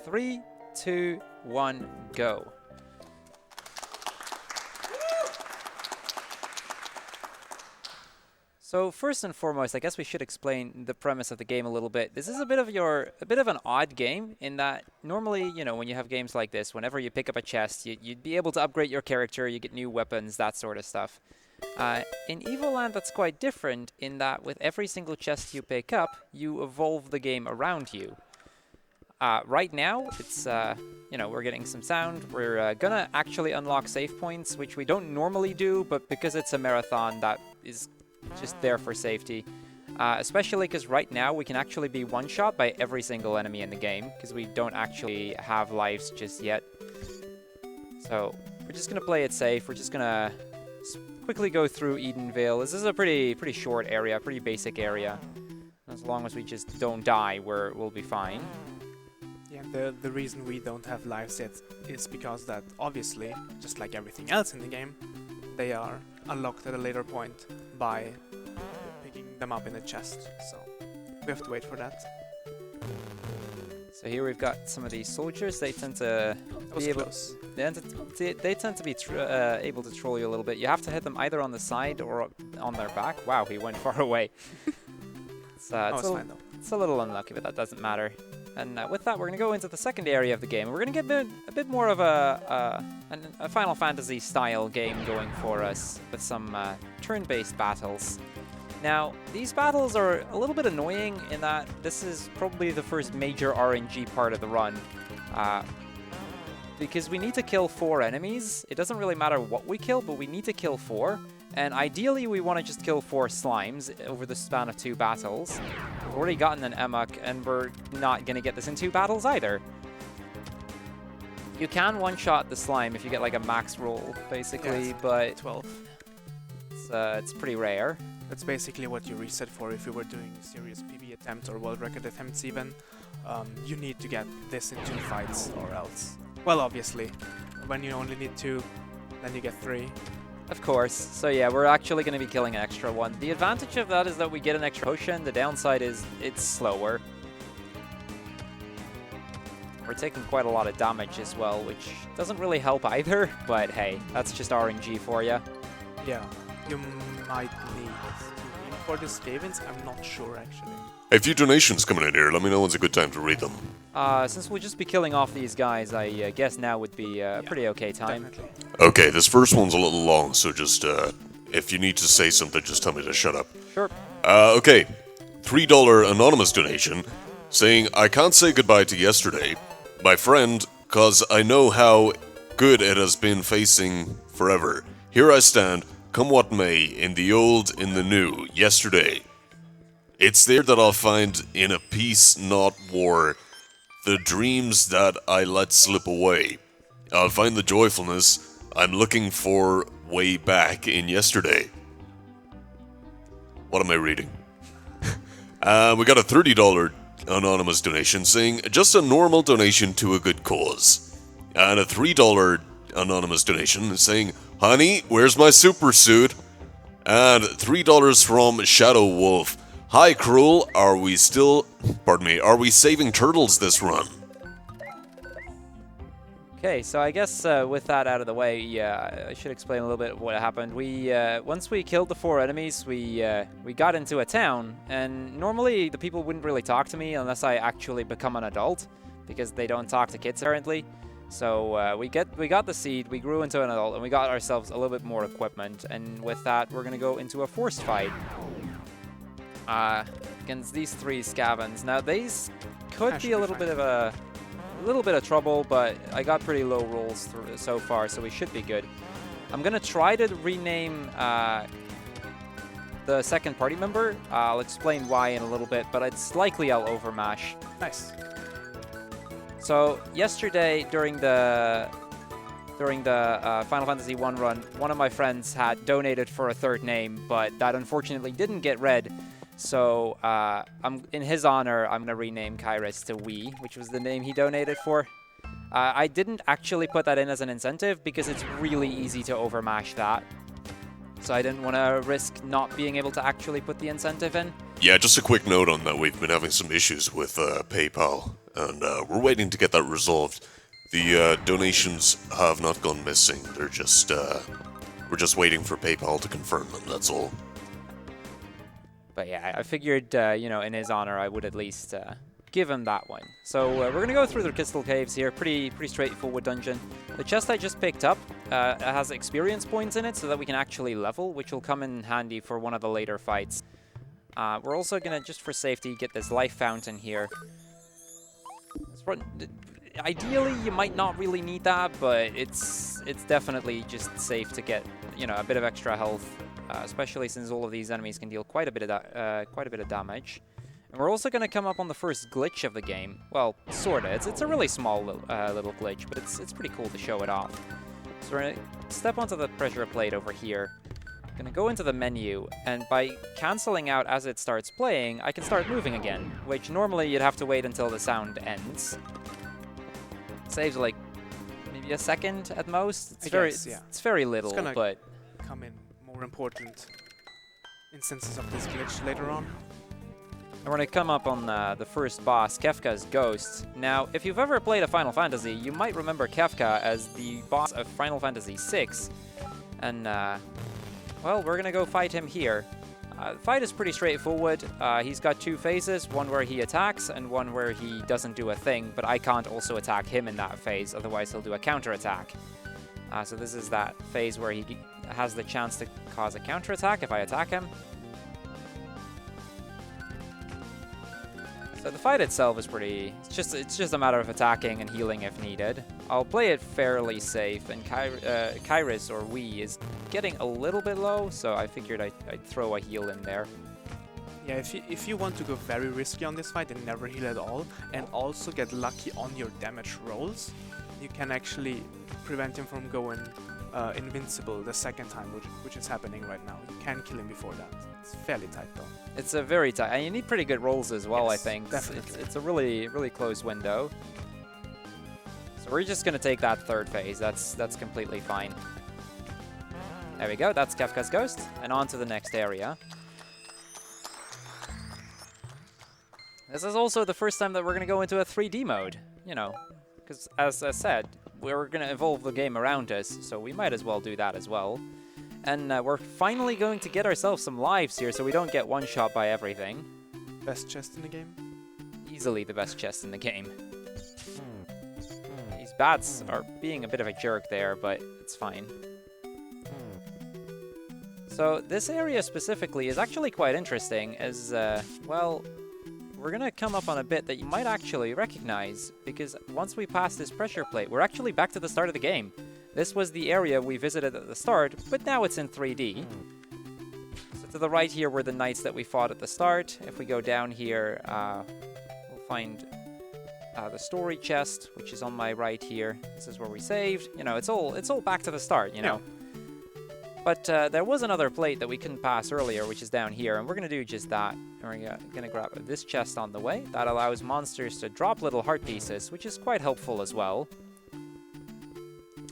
3, 2, 1, go. So first and foremost, I guess we should explain the premise of the game a little bit. This is a bit of an odd game in that normally, you know, when you have games like this, whenever you pick up a chest, you'd be able to upgrade your character, you get new weapons, that sort of stuff. In Evoland, that's quite different in that with every single chest you pick up, you evolve the game around you. Right now, it's, you know, we're getting some sound. We're gonna actually unlock save points, which we don't normally do, but because it's a marathon, that is just there for safety. Especially because right now we can actually be one-shot by every single enemy in the game, because we don't actually have lives just yet. So we're just going to play it safe. We're just going to quickly go through Edenvale. This is a pretty short area, pretty basic area. As long as we just don't die, we'll be fine. Yeah, the reason we don't have lives yet is because that, obviously, just like everything else in the game, they are unlocked at a later point by picking them up in a chest, so we have to wait for that. So here we've got some of these soldiers. They tend to be able. They tend to be able to troll you a little bit. You have to hit them either on the side or on their back. Wow, he went far away. It's a little unlucky, but that doesn't matter. And with that, we're going to go into the second area of the game. We're going to get a bit more of a Final Fantasy style game going for us with some turn-based battles. Now, these battles are a little bit annoying in that this is probably the first major RNG part of the run. Because we need to kill 4 enemies. It doesn't really matter what we kill, but we need to kill 4. And ideally, we want to just kill 4 slimes over the span of 2 battles. We've already gotten an Emok, and we're not going to get this in 2 battles either. You can one-shot the slime if you get like a max roll, basically, yes, but 12. It's pretty rare. That's basically what you reset for if you were doing serious PB attempts or world record attempts even. You need to get this in 2 fights or else. Well, obviously, when you only need 2, then you get 3. Of course. So yeah, we're actually going to be killing an extra one. The advantage of that is that we get an extra potion. The downside is it's slower. We're taking quite a lot of damage as well, which doesn't really help either, but hey, that's just RNG for you. Yeah, you might need to aim for the Skavens. I'm not sure, actually. A few donations coming in here. Let me know when's a good time to read them. Since we'll just be killing off these guys, I guess now would be a pretty okay time. Definitely. Okay, this first one's a little long, so just, if you need to say something, just tell me to shut up. Sure. Okay. $3 anonymous donation saying, I can't say goodbye to yesterday, my friend, cause I know how good it has been facing forever. Here I stand, come what may, in the old, in the new, yesterday. It's there that I'll find in a peace, not war, the dreams that I let slip away. I'll find the joyfulness I'm looking for way back in yesterday. What am I reading? We got a $30 anonymous donation saying, just a normal donation to a good cause. And a $3 anonymous donation saying, honey, where's my super suit? And $3 from Shadow Wolf. Hi, Crrool, are we saving turtles this run? Okay, so I guess with that out of the way, I should explain a little bit what happened. We once we killed the 4 enemies, we got into a town, and normally the people wouldn't really talk to me unless I actually become an adult, because they don't talk to kids apparently. So we got the seed, we grew into an adult, and we got ourselves a little bit more equipment, and with that, we're gonna go into a forced fight. Against these 3 scavens. Now these could be a little bit of trouble, but I got pretty low rolls so far, so we should be good. I'm gonna try to rename the second party member. I'll explain why in a little bit, but it's likely I'll overmash. Nice. So yesterday during the Final Fantasy 1 run, one of my friends had donated for a 3rd name, but that unfortunately didn't get read. So in his honor, I'm going to rename Kairos to Wii, which was the name he donated for. I didn't actually put that in as an incentive because it's really easy to overmash that. So I didn't want to risk not being able to actually put the incentive in. Yeah, just a quick note on that. We've been having some issues with PayPal. and we're waiting to get that resolved. The donations have not gone missing. They're just we're just waiting for PayPal to confirm them. That's all. But yeah, I figured, you know, in his honor, I would at least give him that one. So we're going to go through the crystal caves here. Pretty straightforward dungeon. The chest I just picked up has experience points in it so that we can actually level, which will come in handy for one of the later fights. We're also going to, just for safety, get this life fountain here. Ideally, you might not really need that, but it's definitely just safe to get, you know, a bit of extra health. Especially since all of these enemies can deal quite a bit of damage. And we're also going to come up on the first glitch of the game. Well, sorta. It's a really small little glitch, but it's pretty cool to show it off. So we're going to step onto the pressure plate over here. Going to go into the menu, and by cancelling out as it starts playing, I can start moving again, which normally you'd have to wait until the sound ends. Saves like maybe a second at most. It's very little, it's gonna but come in more important instances of this glitch later on. And we're going to come up on the first boss, Kefka's Ghost. Now, if you've ever played a Final Fantasy, you might remember Kefka as the boss of Final Fantasy VI. And, well, we're going to go fight him here. The fight is pretty straightforward. He's got two phases, one where he attacks and one where he doesn't do a thing, but I can't also attack him in that phase, otherwise he'll do a counterattack. So this is that phase where he has the chance to cause a counterattack if I attack him. So the fight itself is it's just a matter of attacking and healing if needed. I'll play it fairly safe, and Kairos, or Wii, is getting a little bit low, so I figured I'd throw a heal in there. Yeah, if you want to go very risky on this fight and never heal at all, and also get lucky on your damage rolls, you can actually prevent him from going invincible the second time, which is happening right now. You can kill him before that. It's fairly tight though. It's a very tight, and you need pretty good rolls as well, Yes, I think. definitely. It's a really close window. So we're just gonna take that third phase. That's completely fine. There we go. That's Kefka's Ghost, and on to the next area. This is also the first time that we're gonna go into a 3D mode. You know, because as I said, we're gonna evolve the game around us, so we might as well do that as well. And we're finally going to get ourselves some lives here, so we don't get one-shot by everything. Best chest in the game? Easily the best chest in the game. These bats are being a bit of a jerk there, but it's fine. So this area specifically is actually quite interesting, as, well, we're going to come up on a bit that you might actually recognize, because once we pass this pressure plate, we're actually back to the start of the game. This was the area we visited at the start, but now it's in 3D. So to the right here were the knights that we fought at the start. If we go down here, we'll find the story chest, which is on my right here. This is where we saved. You know, it's all back to the start, you know. But there was another plate that we couldn't pass earlier, which is down here, and we're going to do just that. And we're going to grab this chest on the way. That allows monsters to drop little heart pieces, which is quite helpful as well.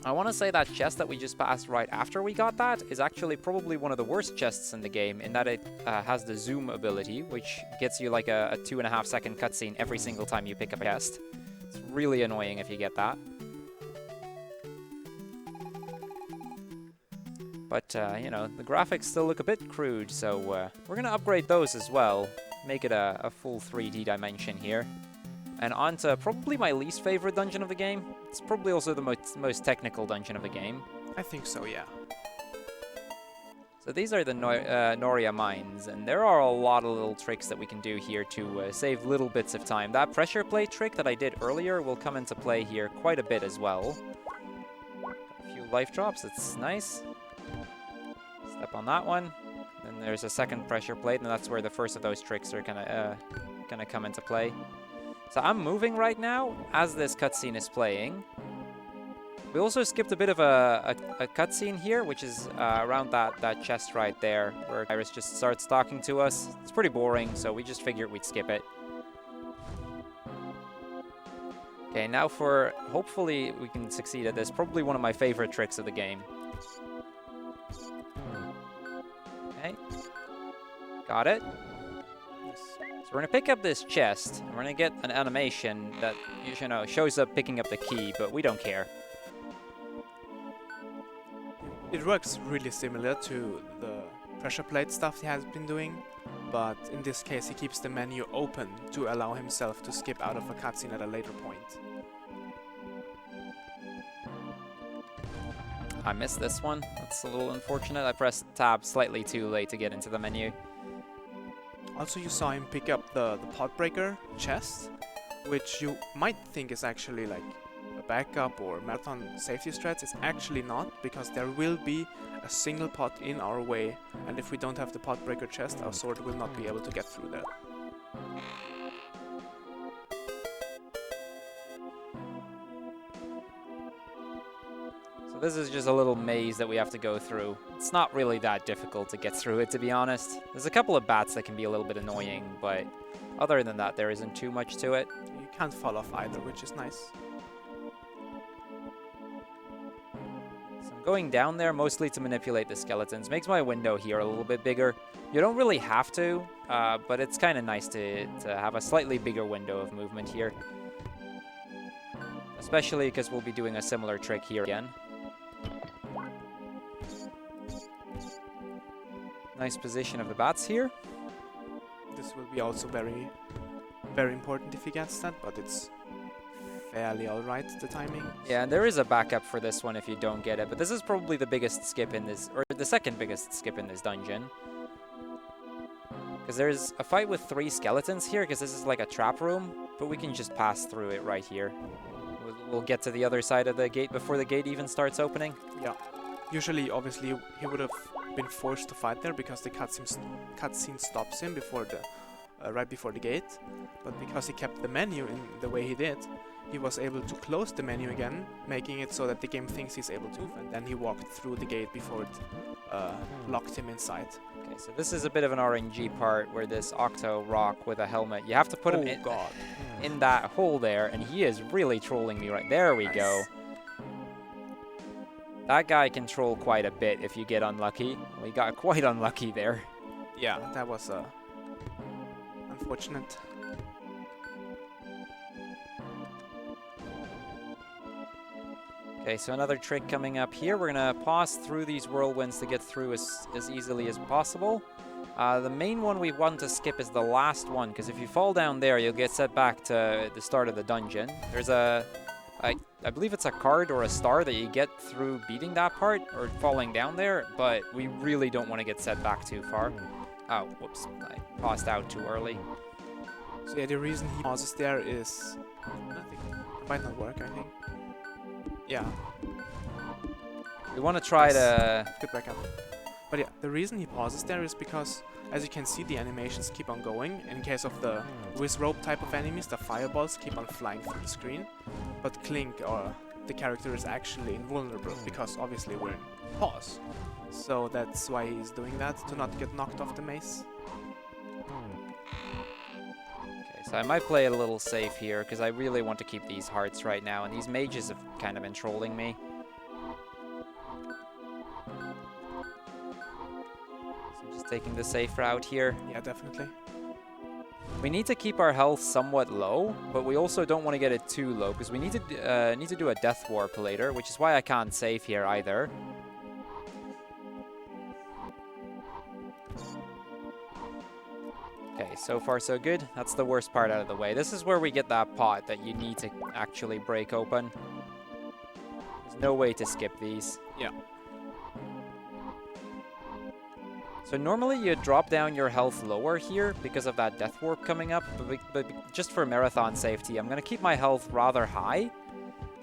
I want to say that chest that we just passed right after we got that is actually probably one of the worst chests in the game, in that it has the zoom ability, which gets you like a 2.5 second cutscene every single time you pick up a chest. It's really annoying if you get that. But, you know, the graphics still look a bit crude, so we're going to upgrade those as well, make it a full 3D dimension here. And on to probably my least favorite dungeon of the game. It's probably also the most technical dungeon of the game. I think so, yeah. So these are the Noria mines, and there are a lot of little tricks that we can do here to save little bits of time. That pressure plate trick that I did earlier will come into play here quite a bit as well. A few life drops, it's nice. Step on that one. Then there's a second pressure plate, and that's where the first of those tricks are gonna come into play. So I'm moving right now as this cutscene is playing. We also skipped a bit of a cutscene here, which is around that chest right there, where Iris just starts talking to us. It's pretty boring, so we just figured we'd skip it. Okay, now for, hopefully we can succeed at this, probably one of my favorite tricks of the game. Okay. Got it. Yes. So we're gonna pick up this chest, and we're gonna get an animation that, you know, shows up picking up the key, but we don't care. It works really similar to the pressure plate stuff he has been doing, but in this case he keeps the menu open to allow himself to skip out of a cutscene at a later point. I missed this one. That's a little unfortunate. I pressed tab slightly too late to get into the menu. Also, you saw him pick up the pot breaker chest, which you might think is actually like a backup or marathon safety strats. It's actually not, because there will be a single pot in our way, and if we don't have the pot breaker chest, our sword will not be able to get through there. This is just a little maze that we have to go through. It's not really that difficult to get through it, to be honest. There's a couple of bats that can be a little bit annoying, but other than that, there isn't too much to it. You can't fall off either, which is nice. So I'm going down there mostly to manipulate the skeletons. Makes my window here a little bit bigger. You don't really have to, but it's kind of nice to have a slightly bigger window of movement here. Especially because we'll be doing a similar trick here again. Nice position of the bats here. This will be also very, very important if he gets that, but it's fairly alright, the timing. Yeah, and there is a backup for this one if you don't get it, but this is probably the biggest skip in this, or the second biggest skip in this dungeon. Because there's a fight with 3 skeletons here, because this is like a trap room, but we can just pass through it right here. We'll get to the other side of the gate before the gate even starts opening. Yeah. Usually, obviously, he would have been forced to fight there because the cutscene stops him before the right before the gate. But because he kept the menu in the way he did, he was able to close the menu again, making it so that the game thinks he's able to, and then he walked through the gate before it locked him inside. Okay, so this is a bit of an RNG part where this Octo Rock with a helmet, you have to put him in that hole there, and he is really trolling me right there. We go. That guy can troll quite a bit if you get unlucky. We got quite unlucky there. Yeah, that was unfortunate. Okay, so another trick coming up here. We're going to pass through these whirlwinds to get through as easily as possible. The main one we want to skip is the last one, because if you fall down there, you'll get set back to the start of the dungeon. There's I believe it's a card or a star that you get through beating that part or falling down there, but we really don't want to get set back too far. Oh, whoops, I paused out too early. So yeah, the reason he pauses there is nothing. It might not work, I think. Yeah. We want to try to... Good backup. But yeah, the reason he pauses there is because, as you can see, the animations keep on going. In case of the whiz rope type of enemies, the fireballs keep on flying through the screen. But Clink, or the character, is actually invulnerable, because obviously we're in pause. So that's why he's doing that, to not get knocked off the maze. Okay, so I might play it a little safe here, because I really want to keep these hearts right now, and these mages have kind of been trolling me. So I'm just taking the safe route here. Yeah, definitely. We need to keep our health somewhat low, but we also don't want to get it too low, because we need to do a death warp later, which is why I can't save here either. Okay, so far so good. That's the worst part out of the way. This is where we get that pot that you need to actually break open. There's no way to skip these. Yeah. So normally you drop down your health lower here because of that death warp coming up, but just for marathon safety, I'm going to keep my health rather high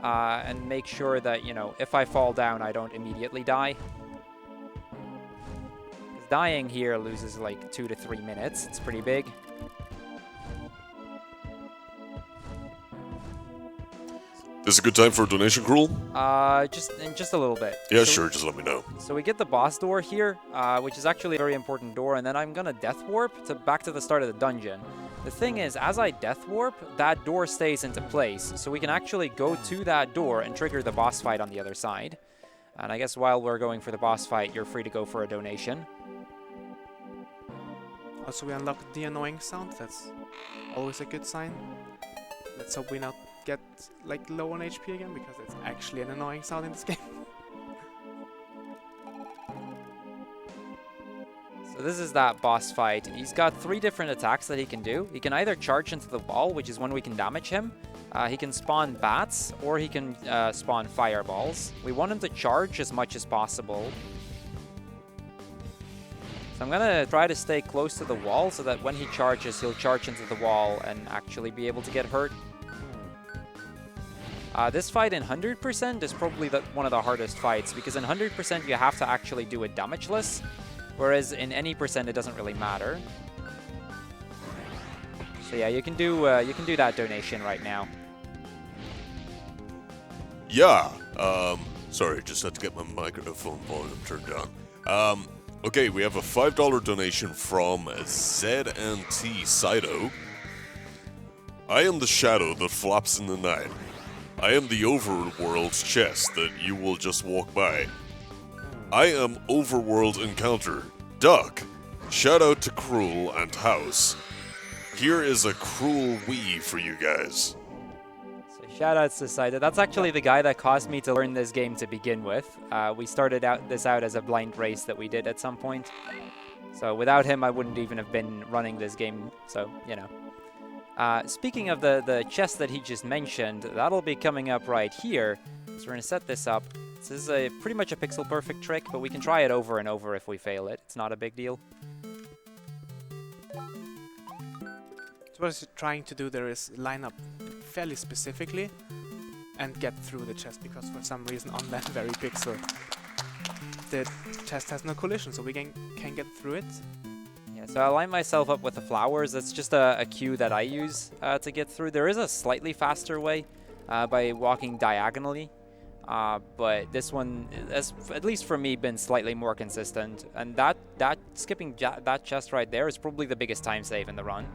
and make sure that, you know, if I fall down, I don't immediately die. Because dying here loses like 2 to 3 minutes. It's pretty big. This is a good time for a donation, Crrool? Just a little bit. Yeah, So sure, just let me know. So we get the boss door here, which is actually a very important door, and then I'm gonna death warp back to the start of the dungeon. The thing is, as I death warp, that door stays into place, so we can actually go to that door and trigger the boss fight on the other side. And I guess while we're going for the boss fight, you're free to go for a donation. Also, we unlocked the annoying sound. That's always a good sign. Let's hope we not get like low on HP again, because it's actually an annoying sound in this game. So this is that boss fight. He's got 3 different attacks that he can do. He can either charge into the wall, which is when we can damage him. He can spawn bats, or he can spawn fireballs. We want him to charge as much as possible. So I'm going to try to stay close to the wall so that when he charges, he'll charge into the wall and actually be able to get hurt. This fight in 100% is probably one of the hardest fights, because in 100% you have to actually do it damageless, whereas in any percent it doesn't really matter. So yeah, you can do that donation right now. Yeah. Sorry, just had to get my microphone volume turned down. Okay, we have a $5 donation from ZNT Saito. I am the shadow that flaps in the night. I am the overworld chest that you will just walk by. I am Overworld Encounter. Duck. Shout out to Crrool and House. Here is a Crrool Wii for you guys. So shout outs to Saito. That's actually the guy that caused me to learn this game to begin with. We started this out as a blind race that we did at some point. So without him, I wouldn't even have been running this game. So, you know. Speaking of the chest that he just mentioned, that'll be coming up right here. So we're going to set this up. This is pretty much a pixel perfect trick, but we can try it over and over if we fail it. It's not a big deal. So what he's trying to do there is line up fairly specifically and get through the chest, because for some reason on that very pixel the chest has no collision, so we can get through it. Yeah, so I line myself up with the flowers. That's just a cue that I use to get through. There is a slightly faster way by walking diagonally, but this one has, at least for me, been slightly more consistent. And that skipping that chest right there is probably the biggest time save in the run.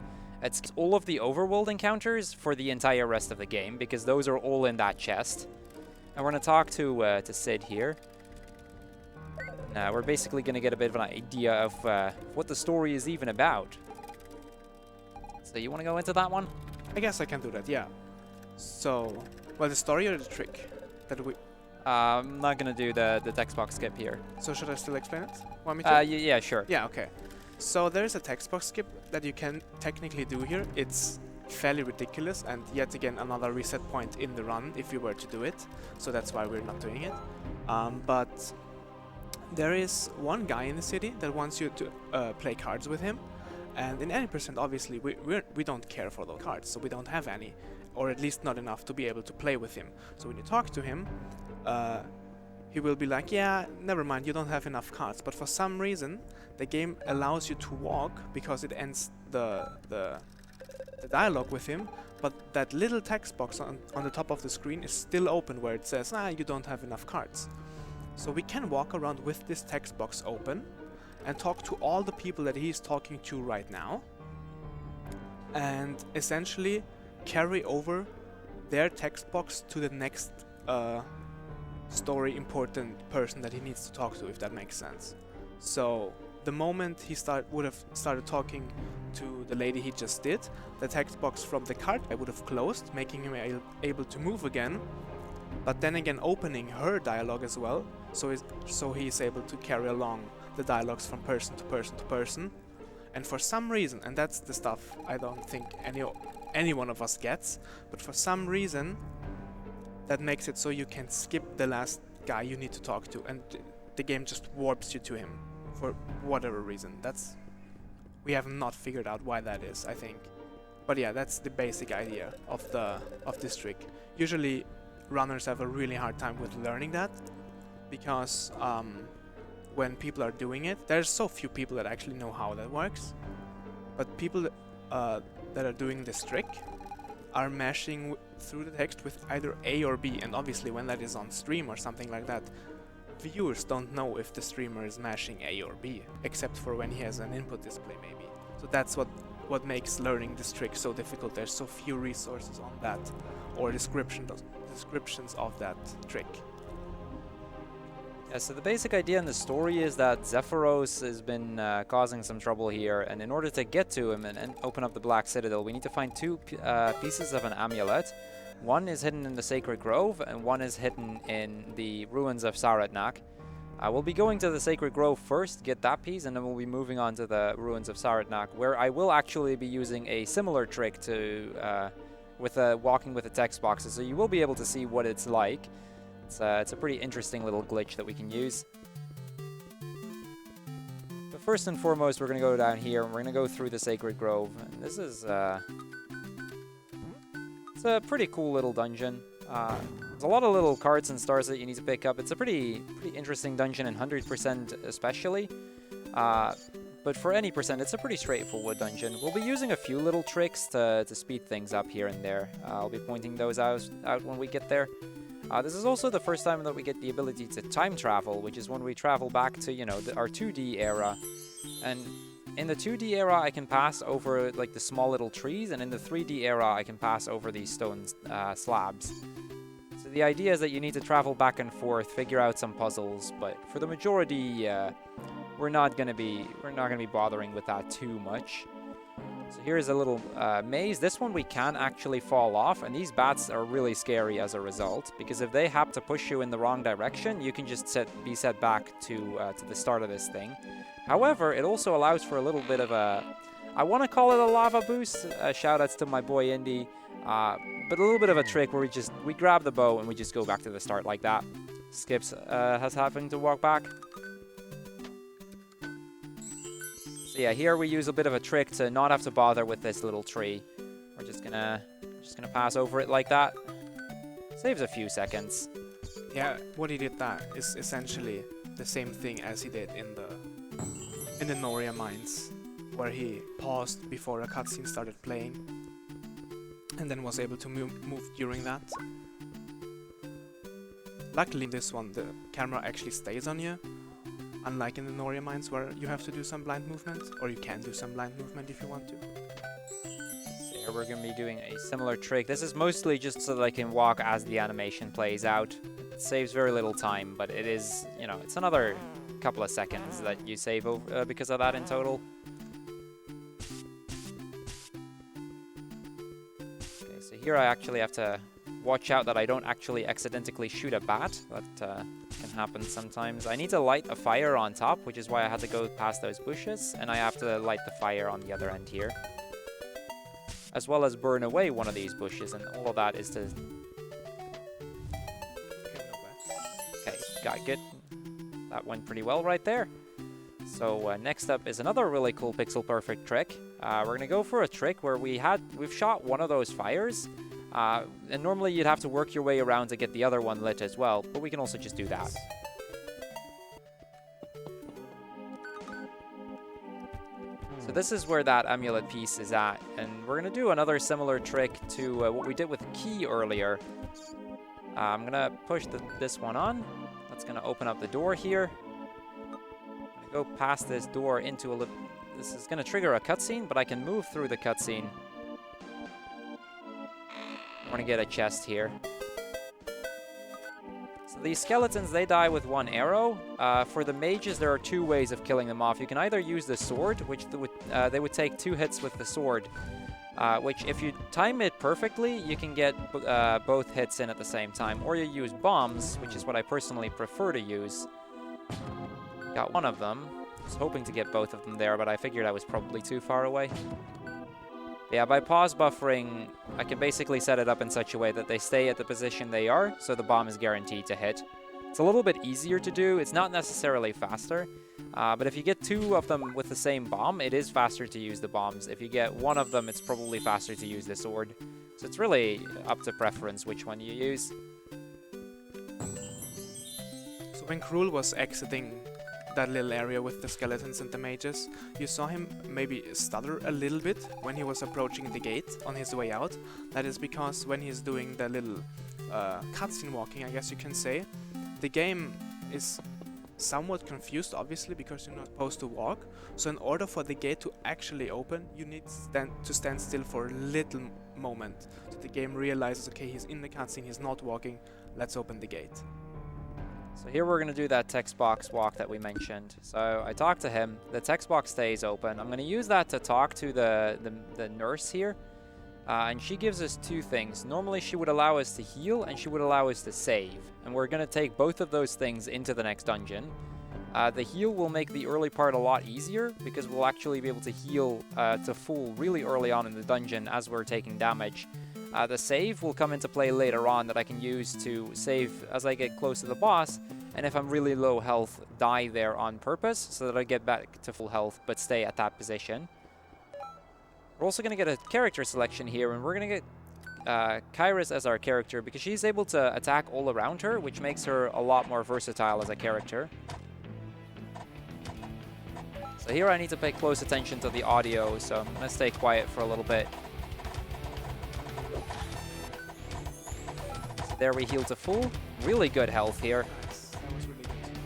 It's all of the overworld encounters for the entire rest of the game, because those are all in that chest. And we're going to talk to Sid here. We're basically going to get a bit of an idea of what the story is even about. So you want to go into that one? I guess I can do that, yeah. So, well, the story or the trick that we... I'm not going to do the text box skip here. So should I still explain it? Want me to? Yeah, sure. Yeah, okay. So there's a text box skip that you can technically do here. It's fairly ridiculous, and yet again another reset point in the run if you were to do it. So that's why we're not doing it. But there is one guy in the city that wants you to play cards with him, and in any percent, obviously, we don't care for those cards, so we don't have any, or at least not enough to be able to play with him. So when you talk to him, he will be like, yeah, never mind, you don't have enough cards. But for some reason, the game allows you to walk because it ends the dialogue with him, but that little text box on the top of the screen is still open where it says, you don't have enough cards. So we can walk around with this text box open and talk to all the people that he's talking to right now, and essentially carry over their text box to the next story important person that he needs to talk to, if that makes sense. So the moment he would have started talking to the lady he just did, the text box from the card would have closed, making him able to move again, but then again opening her dialogue as well, so he's able to carry along the dialogues from person to person to person. And for some reason, and that's the stuff I don't think any one of us gets, but for some reason that makes it so you can skip the last guy you need to talk to, and the game just warps you to him for whatever reason. We have not figured out why that is, I think. But yeah, that's the basic idea of this trick. Usually runners have a really hard time with learning that, because when people are doing it, there's so few people that actually know how that works. But people that are doing this trick are mashing through the text with either A or B, and obviously when that is on stream or something like that, viewers don't know if the streamer is mashing A or B, except for when he has an input display maybe. So that's what makes learning this trick so difficult. There's so few resources on that, or descriptions of that trick. Yeah, so the basic idea in the story is that Zephyros has been causing some trouble here, and in order to get to him and open up the Black Citadel, we need to find two pieces of an amulet. One is hidden in the Sacred Grove, and one is hidden in the ruins of Saratnak. We'll be going to the Sacred Grove first, get that piece, and then we'll be moving on to the ruins of Saratnak, where I will actually be using a similar trick to walking with the text boxes, so you will be able to see what it's like. It's a pretty interesting little glitch that we can use. But first and foremost, we're going to go down here, and we're going to go through the Sacred Grove. And this is it's a pretty cool little dungeon. There's a lot of little cards and stars that you need to pick up. It's a pretty interesting dungeon, in 100% especially. But for any percent, it's a pretty straightforward dungeon. We'll be using a few little tricks to speed things up here and there. I'll be pointing those out when we get there. This is also the first time that we get the ability to time travel, which is when we travel back to, you know, our 2D era. And in the 2D era, I can pass over like the small little trees, and in the 3D era, I can pass over these stone slabs. So the idea is that you need to travel back and forth, figure out some puzzles, but for the majority, we're not gonna be bothering with that too much. So here's a little maze. This one we can actually fall off, and these bats are really scary as a result, because if they happen to push you in the wrong direction, you can just be set back to the start of this thing. However, it also allows for a little bit of a, I want to call it a lava boost. Shoutouts to my boy Indy, but a little bit of a trick where we grab the bow and we just go back to the start like that. Skips has having to walk back. So yeah, here we use a bit of a trick to not have to bother with this little tree. We're just gonna pass over it like that. Saves a few seconds. Yeah, what he did that is essentially the same thing as he did in the Noria mines, where he paused before a cutscene started playing, and then was able to move during that. Luckily in this one, the camera actually stays on you, unlike in the Noria mines where you have to do some blind movement, or you can do some blind movement if you want to. So here we're going to be doing a similar trick. This is mostly just so that I can walk as the animation plays out. It saves very little time, but it is, you know, it's another couple of seconds that you save because of that in total. Okay, so here I actually have to watch out that I don't actually accidentally shoot a bat. That can happen sometimes. I need to light a fire on top, which is why I had to go past those bushes, and I have to light the fire on the other end here, as well as burn away one of these bushes, and all of that is to... Okay, got good. That went pretty well right there. So next up is another really cool pixel perfect trick. We're gonna go for a trick where we've shot one of those fires, and normally you'd have to work your way around to get the other one lit as well, but we can also just do that. So this is where that amulet piece is at, and we're gonna do another similar trick to what we did with the key earlier. I'm gonna push this one on. That's gonna open up the door here. I'm gonna go past this door into a little... This is gonna trigger a cutscene, but I can move through the cutscene. I want to get a chest here. So these skeletons, they die with one arrow. For the mages, there are two ways of killing them off. You can either use the sword, which they would take 2 hits with the sword, which if you time it perfectly, you can get both hits in at the same time. Or you use bombs, which is what I personally prefer to use. Got one of them. I was hoping to get both of them there, but I figured I was probably too far away. Yeah, by pause buffering, I can basically set it up in such a way that they stay at the position they are, so the bomb is guaranteed to hit. It's a little bit easier to do. It's not necessarily faster, but if you get 2 of them with the same bomb, it is faster to use the bombs. If you get 1 of them, it's probably faster to use the sword. So it's really up to preference which one you use. So when Crrool was exiting that little area with the skeletons and the mages, you saw him maybe stutter a little bit when he was approaching the gate on his way out. That is because when he's doing the little cutscene walking, I guess you can say, the game is somewhat confused, obviously, because you're not supposed to walk. So in order for the gate to actually open, you need to stand still for a little moment. So the game realizes, okay, he's in the cutscene, he's not walking, let's open the gate. So here we're going to do that text box walk that we mentioned. So I talked to him. The text box stays open. I'm going to use that to talk to the nurse here. And she gives us two things. Normally she would allow us to heal and she would allow us to save. And we're going to take both of those things into the next dungeon. The heal will make the early part a lot easier because we'll actually be able to heal to full really early on in the dungeon as we're taking damage. The save will come into play later on that I can use to save as I get close to the boss, and if I'm really low health, die there on purpose so that I get back to full health but stay at that position. We're also going to get a character selection here, and we're going to get Kairos as our character because she's able to attack all around her, which makes her a lot more versatile as a character. So here I need to pay close attention to the audio, so I'm going to stay quiet for a little bit. So there we heal to full. Really good health here. Nice. That was really good.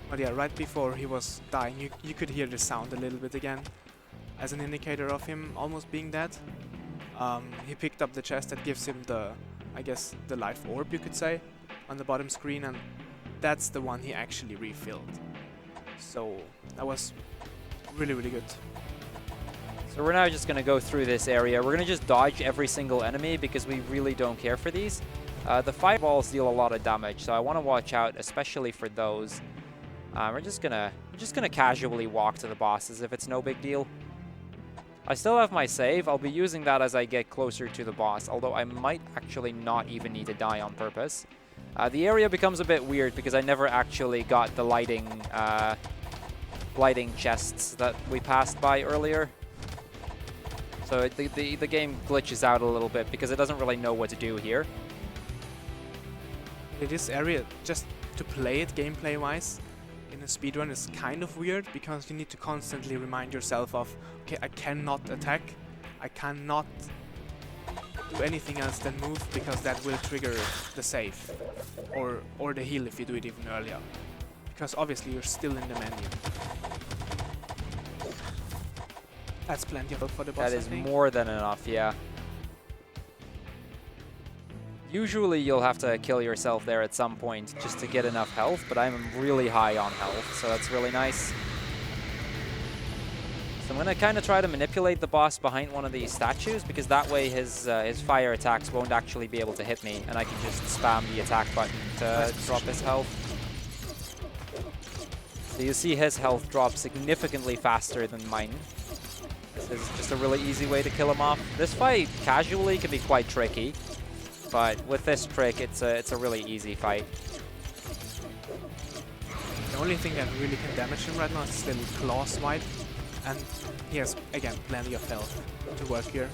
But yeah, right before he was dying, you could hear the sound a little bit again, as an indicator of him almost being dead. He picked up the chest that gives him the, I guess, the life orb, you could say, on the bottom screen, and that's the one he actually refilled. So that was really, really good. So we're now just going to go through this area. We're going to just dodge every single enemy because we really don't care for these. The fireballs deal a lot of damage, so I want to watch out, especially for those. We're just gonna casually walk to the boss as if it's no big deal. I still have my save. I'll be using that as I get closer to the boss, although I might actually not even need to die on purpose. The area becomes a bit weird because I never actually got the lighting chests that we passed by earlier. So the game glitches out a little bit because it doesn't really know what to do here. This area, just to play it gameplay-wise, in a speedrun is kind of weird because you need to constantly remind yourself of, okay, I cannot attack, I cannot do anything else than move because that will trigger the save or the heal if you do it even earlier, because obviously you're still in the menu. That's plenty of for the boss. That is more than enough, yeah. Usually you'll have to kill yourself there at some point just to get enough health, but I'm really high on health, so that's really nice. So I'm going to kind of try to manipulate the boss behind one of these statues because that way his fire attacks won't actually be able to hit me, and I can just spam the attack button to drop his health. So you see his health drop significantly faster than mine. This is just a really easy way to kill him off. This fight casually can be quite tricky, but with this trick, it's a really easy fight. The only thing that really can damage him right now is this little claw swipe, and he has, again, plenty of health to work here.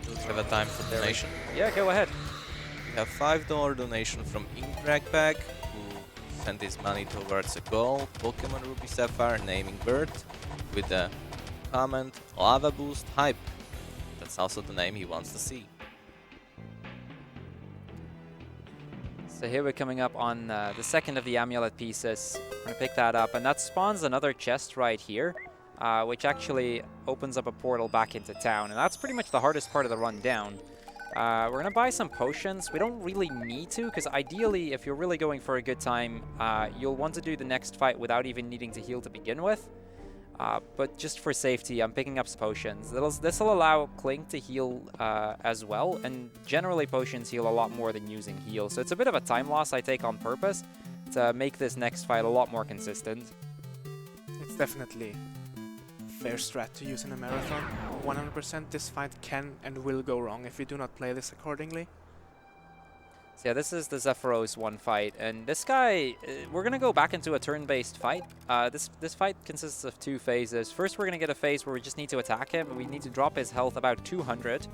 Do we have a time for donation? Yeah, go ahead. We have $5 donation from Indragpack, who sent his money towards a goal, Pokemon Ruby Sapphire naming bird, with the comment, Lava Boost Hype. That's also the name he wants to see. So here we're coming up on the second of the amulet pieces. I'm going to pick that up, and that spawns another chest right here, which actually opens up a portal back into town, and that's pretty much the hardest part of the run down. We're going to buy some potions. We don't really need to, because ideally, if you're really going for a good time, you'll want to do the next fight without even needing to heal to begin with. But just for safety, I'm picking up some potions. This will allow Clink to heal as well, and generally potions heal a lot more than using heal. So it's a bit of a time loss I take on purpose to make this next fight a lot more consistent. It's definitely fair strat to use in a marathon. 100% this fight can and will go wrong if you do not play this accordingly. So yeah, this is the Zephyros one fight, and this guy, we're going to go back into a turn-based fight. This fight consists of two phases. First, we're going to get a phase where we just need to attack him, and we need to drop his health about 200.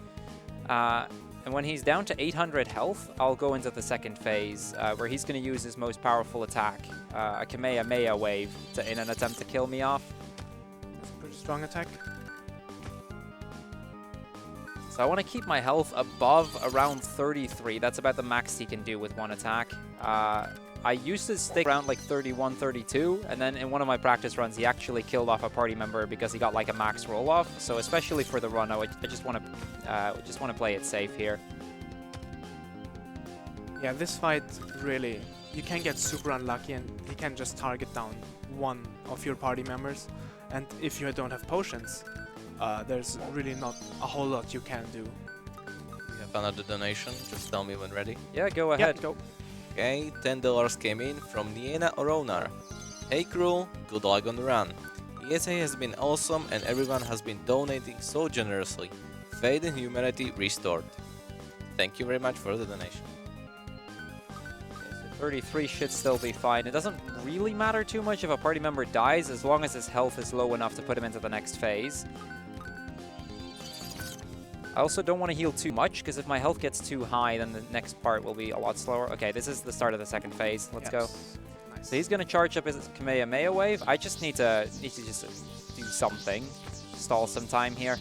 And when he's down to 800 health, I'll go into the second phase, where he's going to use his most powerful attack, a Kamehameha wave, in an attempt to kill me off. That's a pretty strong attack. So I want to keep my health above around 33. That's about the max he can do with one attack. I used to stick around like 31, 32, and then in one of my practice runs, he actually killed off a party member because he got like a max roll-off. So especially for the run, I just want to play it safe here. Yeah, this fight really, you can get super unlucky and he can just target down one of your party members. And if you don't have potions, there's really not a whole lot you can do. We have another donation. Just tell me when ready. Yeah, go ahead. Yeah, go. Okay, $10 came in from Niena Oronar. Hey Crrool, good luck on the run. ESA has been awesome and everyone has been donating so generously. Faith in humanity restored. Thank you very much for the donation. 33 should still be fine. It doesn't really matter too much if a party member dies, as long as his health is low enough to put him into the next phase. I also don't want to heal too much, because if my health gets too high, then the next part will be a lot slower. Okay, this is the start of the second phase. Let's go. Nice. So he's going to charge up his Kamehameha wave. I just need to just do something. Stall some time here.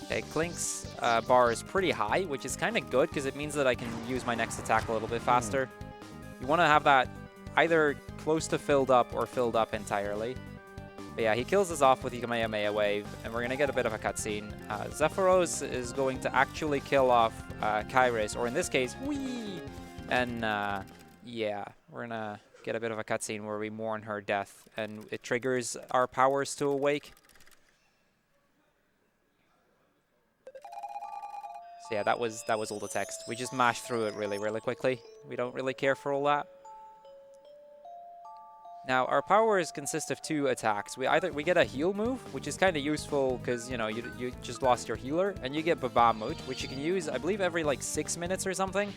Okay, Klink's bar is pretty high, which is kind of good, because it means that I can use my next attack a little bit faster. You want to have that either close to filled up or filled up entirely. But yeah, he kills us off with the Kamehameha wave, and we're going to get a bit of a cutscene. Zephyros is going to actually kill off Kairos, or in this case, whee! And yeah, we're going to get a bit of a cutscene where we mourn her death, and it triggers our powers to awake. So yeah, that was all the text. We just mashed through it really, really quickly. We don't really care for all that. Now, our powers consist of 2 attacks. We get a heal move, which is kind of useful because, you know, you just lost your healer, and you get Babamut, which you can use, I believe, every like 6 minutes or something.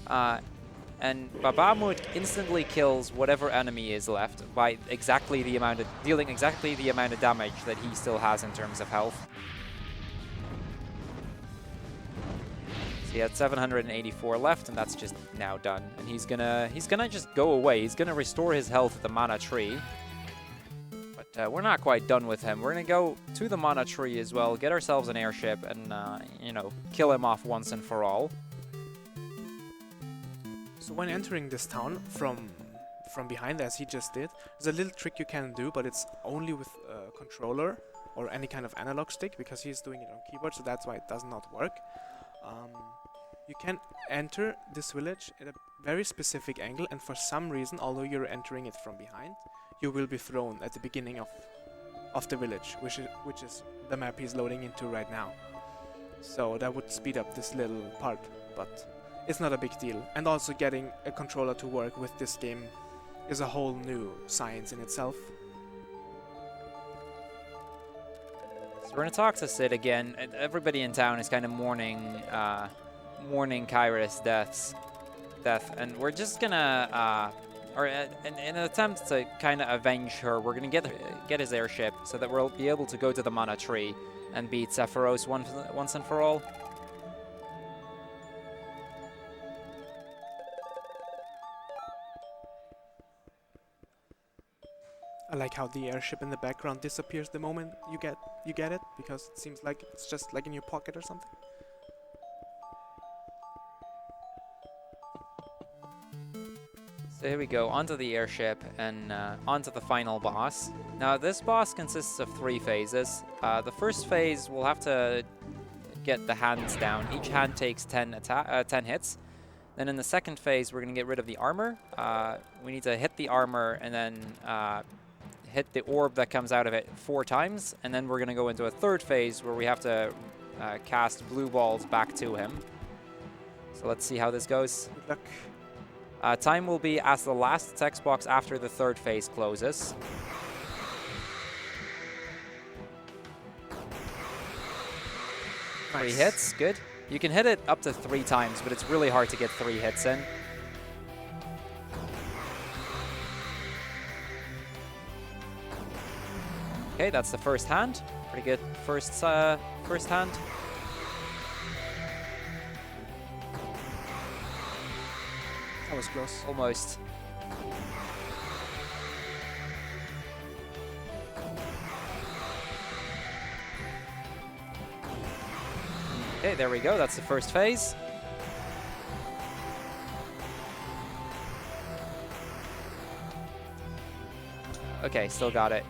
And Babamut instantly kills whatever enemy is left by dealing exactly the amount of damage that he still has in terms of health. So he had 784 left, and that's just now done. And he's gonna just go away. He's gonna restore his health at the mana tree. But we're not quite done with him. We're gonna go to the mana tree as well, get ourselves an airship, and you know, kill him off once and for all. So when entering this town from behind, as he just did, there's a little trick you can do, but it's only with a controller or any kind of analog stick, because he's doing it on keyboard, so that's why it does not work. You can enter this village at a very specific angle, and for some reason, although you're entering it from behind, you will be thrown at the beginning of the village, which is the map he's loading into right now. So that would speed up this little part, but it's not a big deal. And also getting a controller to work with this game is a whole new science in itself. So we're gonna talk to Sid again. Everybody in town is kind of mourning Kairos' death, and we're just gonna, in an attempt to kind of avenge her, we're gonna get his airship so that we'll be able to go to the mana tree and beat Zephyros once and for all. I like how the airship in the background disappears the moment you get it, because it seems like it's just like in your pocket or something. So here we go, onto the airship and onto the final boss. Now this boss consists of 3 phases. The first phase, we'll have to get the hands down. Each hand takes 10 hits. Then in the second phase, we're going to get rid of the armor. We need to hit the armor and then hit the orb that comes out of it 4 times. And then we're going to go into a third phase where we have to cast blue balls back to him. So let's see how this goes. Good luck. Time will be as the last text box after the third phase closes. Nice. 3 hits, good. You can hit it up to 3 times, but it's really hard to get 3 hits in. Okay, that's the first hand. Pretty good first hand. That was close. Almost. Okay, there we go. That's the first phase. Okay, still got it.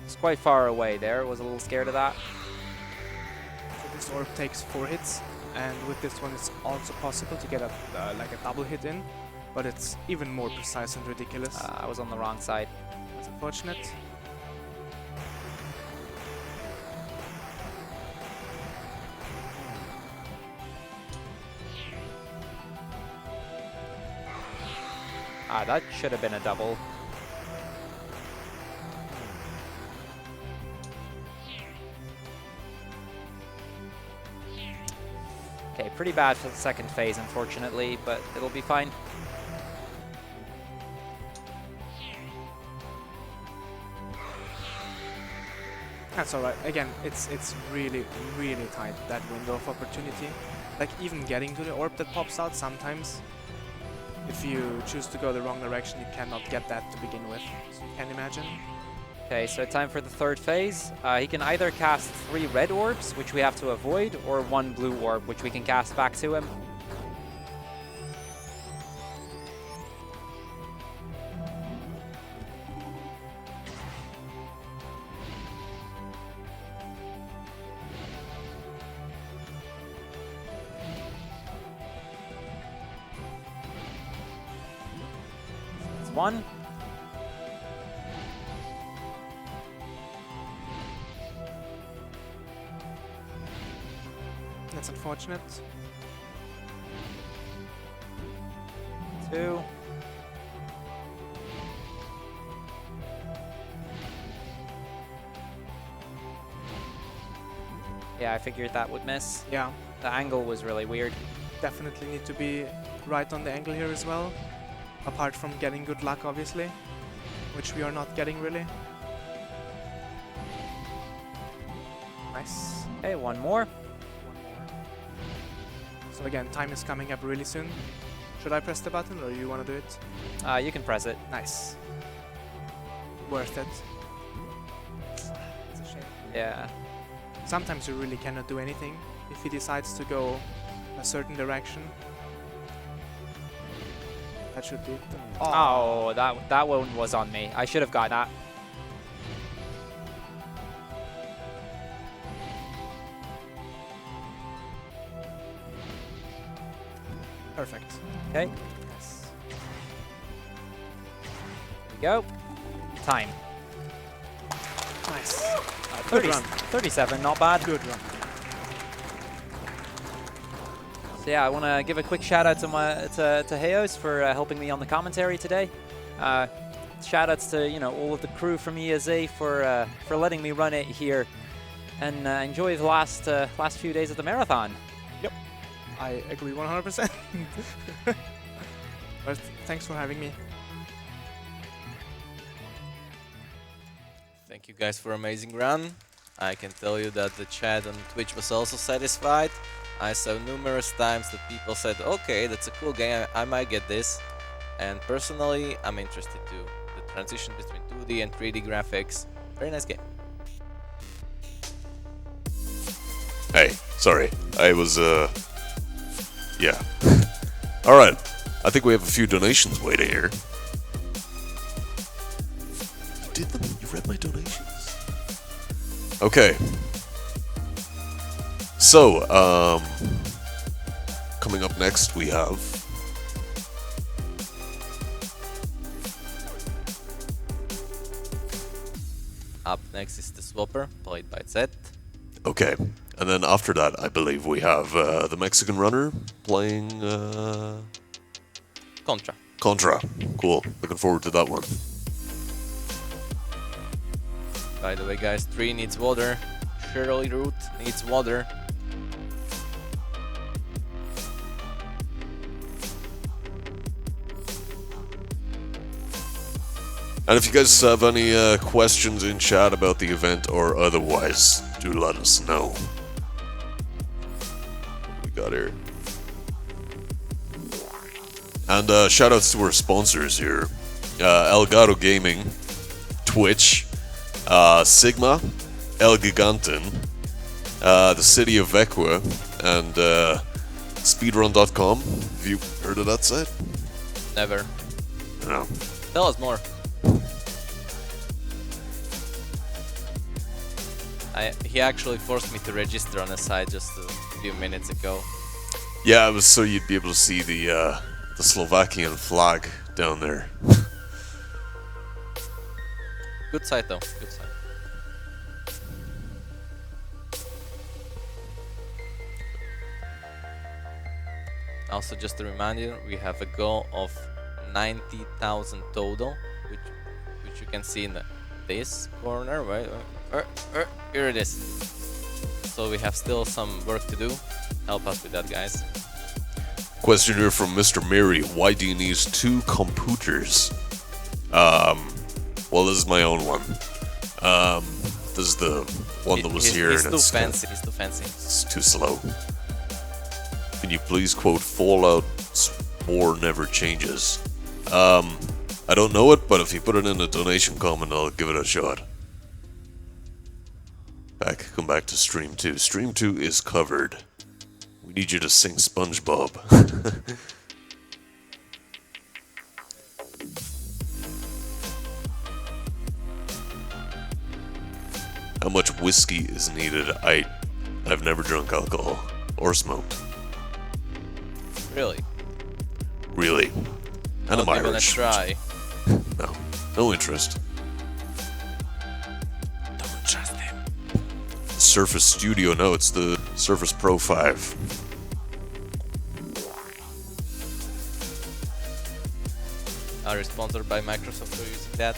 It's quite far away there. Was a little scared of that. So this orb takes 4 hits. and with this one it's also possible to get a like a double hit in, but it's even more precise and ridiculous. I was on the wrong side. That's unfortunate. That should have been a double. Okay, pretty bad for the second phase, unfortunately, but it'll be fine. That's alright. Again, it's really, really tight, that window of opportunity. Like, even getting to the orb that pops out sometimes, if you choose to go the wrong direction, you cannot get that to begin with. So you can imagine. Okay, so time for the third phase. He can either cast 3 red orbs, which we have to avoid, or 1 blue orb, which we can cast back to him. That's 1. That's unfortunate. 2. Yeah, I figured that would miss. Yeah, The angle was really weird. definitely need to be right on the angle here as well. Apart from getting good luck, obviously, which we are not getting really. Nice. Okay, 1 more. So again, time is coming up really soon. Should I press the button or you want to do it? You can press it. Nice. Worth it. It's a shame. Yeah. Sometimes you really cannot do anything if he decides to go a certain direction. That should be it. Oh, that one was on me. I should have got that. Perfect. Okay. Yes. Here we go. Time. Nice. 30, run. 37, not bad. Good run. So yeah, I want to give a quick shout out to to Heos for helping me on the commentary today. Shout outs to all of the crew from ESA for letting me run it here, and enjoy the last few days of the marathon. Yep. I agree 100%. But thanks for having me. Thank you guys for amazing run. I can tell you that the chat on Twitch was also satisfied. I saw numerous times that people said, okay, that's a cool game, I might get this. And personally, I'm interested too. The transition between 2D and 3D graphics, very nice game. Hey, sorry. I was, yeah. Alright. I think we have a few donations waiting here. You did them? You read my donations? Okay. So, coming up next we have... Up next is the Swapper, played by Zed. Okay. And then after that, I believe we have the Mexican runner playing Contra. Contra. Cool. Looking forward to that one. By the way, guys, 3 needs water. Shirley Root needs water. And if you guys have any questions in chat about the event or otherwise, do let us know. What we got here. And shoutouts to our sponsors here. Elgato Gaming, Twitch, Sigma, El Giganten, the City of Vecua, and Speedrun.com. Have you heard of that site? Never. No. Tell us more. He actually forced me to register on a site just a few minutes ago. Yeah, it was so you'd be able to see the Slovakian flag down there. Good site though, good site. Also, just to remind you, we have a goal of 90,000 total, which you can see in this corner, right? Here it is. So we have still some work to do. Help us with that, guys. Question here from Mr. Mary: why do you need 2 computers? Well, this is my own one. This is the one that was here, He's and too it's fancy. He's too fancy. it's too slow. Can you please quote Fallout's "War never changes"? I don't know it, but if you put it in a donation comment, I'll give it a shot. Come back to Stream 2. Stream 2 is covered. We need you to sing SpongeBob. How much whiskey is needed? I've never drunk alcohol or smoked. Really? Really. And I'm Not even a Irish. try. No interest. Don't trust him. Surface Studio, no, it's the Surface Pro 5. Are you sponsored by Microsoft for using that?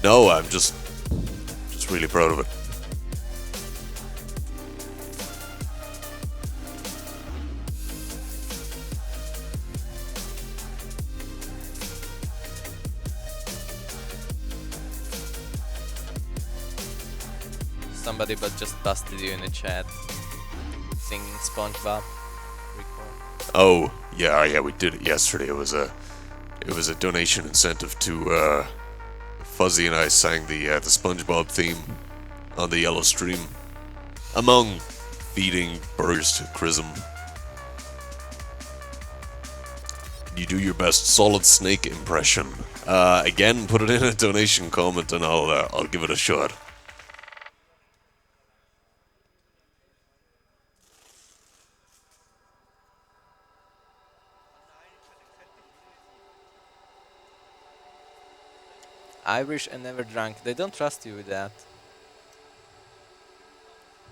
No, I'm just really proud of it. Somebody but just busted you in the chat. Singing SpongeBob. Recall. Oh, yeah, we did it yesterday. It was a donation incentive to Fuzzy, and I sang the SpongeBob theme on the yellow stream, among feeding burgers to Chrism. You do your best Solid Snake impression. Again, put it in a donation comment, and I'll give it a shot. Irish and never drunk. They don't trust you with that.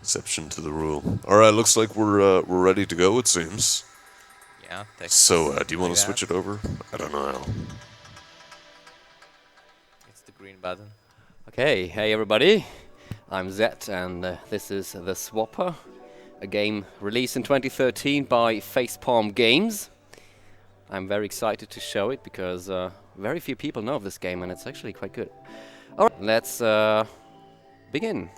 Exception to the rule. All right, looks like we're ready to go. It seems. Yeah. So, do you want to like switch that. it over? I don't know. It's the green button. Okay, hey everybody, I'm Zet, and this is The Swapper, a game released in 2013 by Facepalm Games. I'm very excited to show it because very few people know of this game, and it's actually quite good. Alright, let's begin.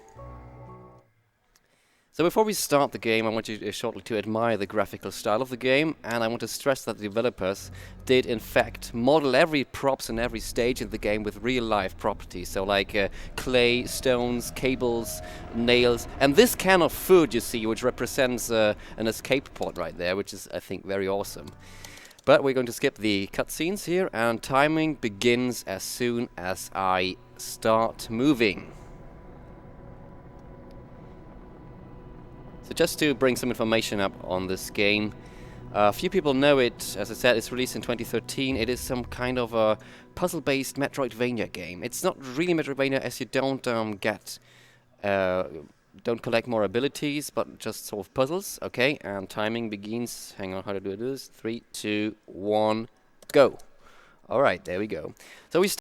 So before we start the game, I want you shortly to admire the graphical style of the game, and I want to stress that the developers did in fact model every props in every stage in the game with real-life properties, so like clay, stones, cables, nails, and this can of food you see, which represents an escape pod right there, which is I think very awesome. But we're going to skip the cutscenes here, and timing begins as soon as I start moving. So just to bring some information up on this game, few people know it. As I said, it's released in 2013. It is some kind of a puzzle-based Metroidvania game. It's not really Metroidvania, as you don't don't collect more abilities, but just solve puzzles. Okay, and timing begins. Hang on, how to do this? 3, 2, 1, go. All right, there we go. So we